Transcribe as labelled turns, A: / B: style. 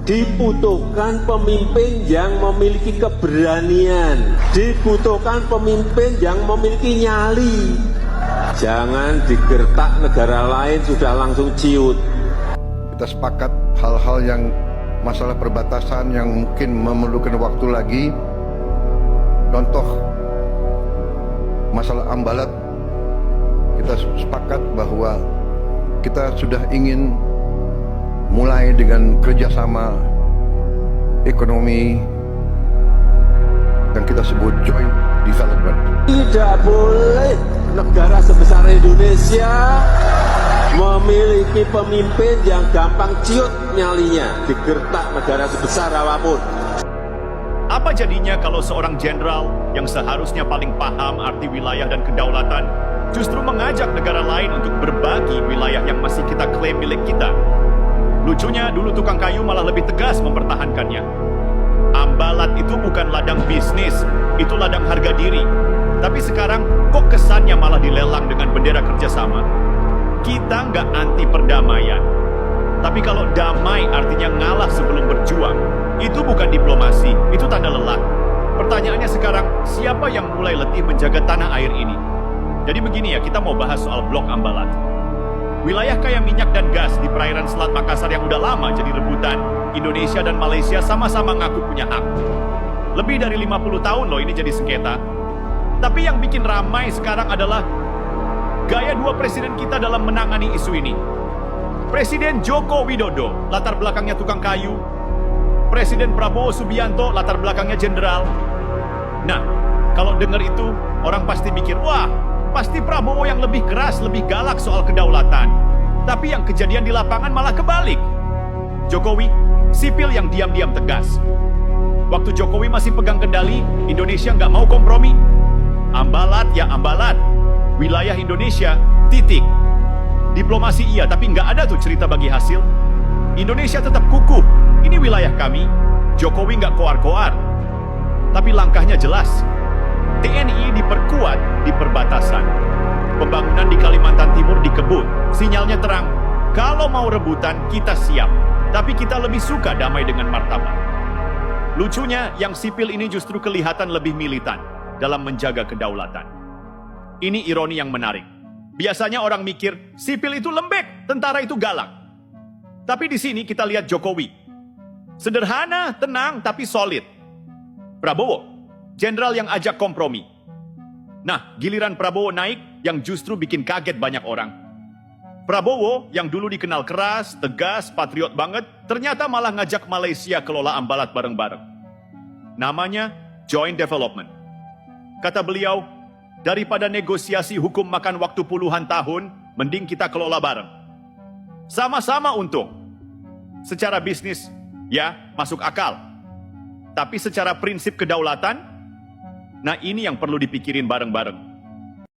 A: Dibutuhkan pemimpin yang memiliki keberanian, dibutuhkan pemimpin yang memiliki nyali. Jangan digertak negara lain sudah langsung ciut.
B: Kita sepakat hal-hal yang masalah perbatasan yang mungkin memerlukan waktu lagi. Contoh masalah Ambalat, kita sepakat bahwa kita sudah ingin mulai dengan kerjasama ekonomi yang kita sebut joint development.
A: Tidak boleh negara sebesar Indonesia memiliki pemimpin yang gampang ciut nyalinya, digertak negara sebesar apapun.
C: Apa jadinya kalau seorang jenderal yang seharusnya paling paham arti wilayah dan kedaulatan justru mengajak negara lain untuk berbagi wilayah yang masih kita klaim milik kita? Lucunya, dulu tukang kayu malah lebih tegas mempertahankannya. Ambalat itu bukan ladang bisnis, itu ladang harga diri. Tapi sekarang, kok kesannya malah dilelang dengan bendera kerjasama? Kita nggak anti perdamaian. Tapi kalau damai artinya ngalah sebelum berjuang, itu bukan diplomasi, itu tanda lelah. Pertanyaannya sekarang, siapa yang mulai letih menjaga tanah air ini? Jadi begini ya, kita mau bahas soal blok Ambalat. Wilayah kaya minyak dan gas di perairan Selat Makassar yang udah lama jadi rebutan, Indonesia dan Malaysia sama-sama ngaku punya hak. Lebih dari 50 tahun loh ini jadi sengketa. Tapi yang bikin ramai sekarang adalah gaya dua presiden kita dalam menangani isu ini. Presiden Joko Widodo, latar belakangnya tukang kayu. Presiden Prabowo Subianto, latar belakangnya jenderal. Nah, kalau dengar itu, orang pasti mikir, wah, pasti Prabowo yang lebih keras, lebih galak soal kedaulatan. Tapi yang kejadian di lapangan malah kebalik. Jokowi, sipil yang diam-diam tegas. Waktu Jokowi masih pegang kendali, Indonesia nggak mau kompromi. Ambalat ya Ambalat, wilayah Indonesia, titik. Diplomasi iya, tapi nggak ada tuh cerita bagi hasil. Indonesia tetap kukuh, ini wilayah kami. Jokowi nggak koar-koar. Tapi langkahnya jelas. TNI diperkuat di perbatasan. Pembangunan di Kalimantan Timur dikebut. Sinyalnya terang, kalau mau rebutan kita siap. Tapi kita lebih suka damai dengan martabat. Lucunya, yang sipil ini justru kelihatan lebih militan dalam menjaga kedaulatan. Ini ironi yang menarik. Biasanya orang mikir, sipil itu lembek, tentara itu galak. Tapi di sini kita lihat Jokowi. Sederhana, tenang, tapi solid. Prabowo, jenderal yang ajak kompromi. Nah, giliran Prabowo naik, yang justru bikin kaget banyak orang. Prabowo, yang dulu dikenal keras, tegas, patriot banget, ternyata malah ngajak Malaysia kelola Ambalat bareng-bareng. Namanya Joint Development. Kata beliau, daripada negosiasi hukum makan waktu puluhan tahun, mending kita kelola bareng. Sama-sama untung. Secara bisnis, ya, masuk akal. Tapi secara prinsip kedaulatan, nah ini yang perlu dipikirin bareng-bareng.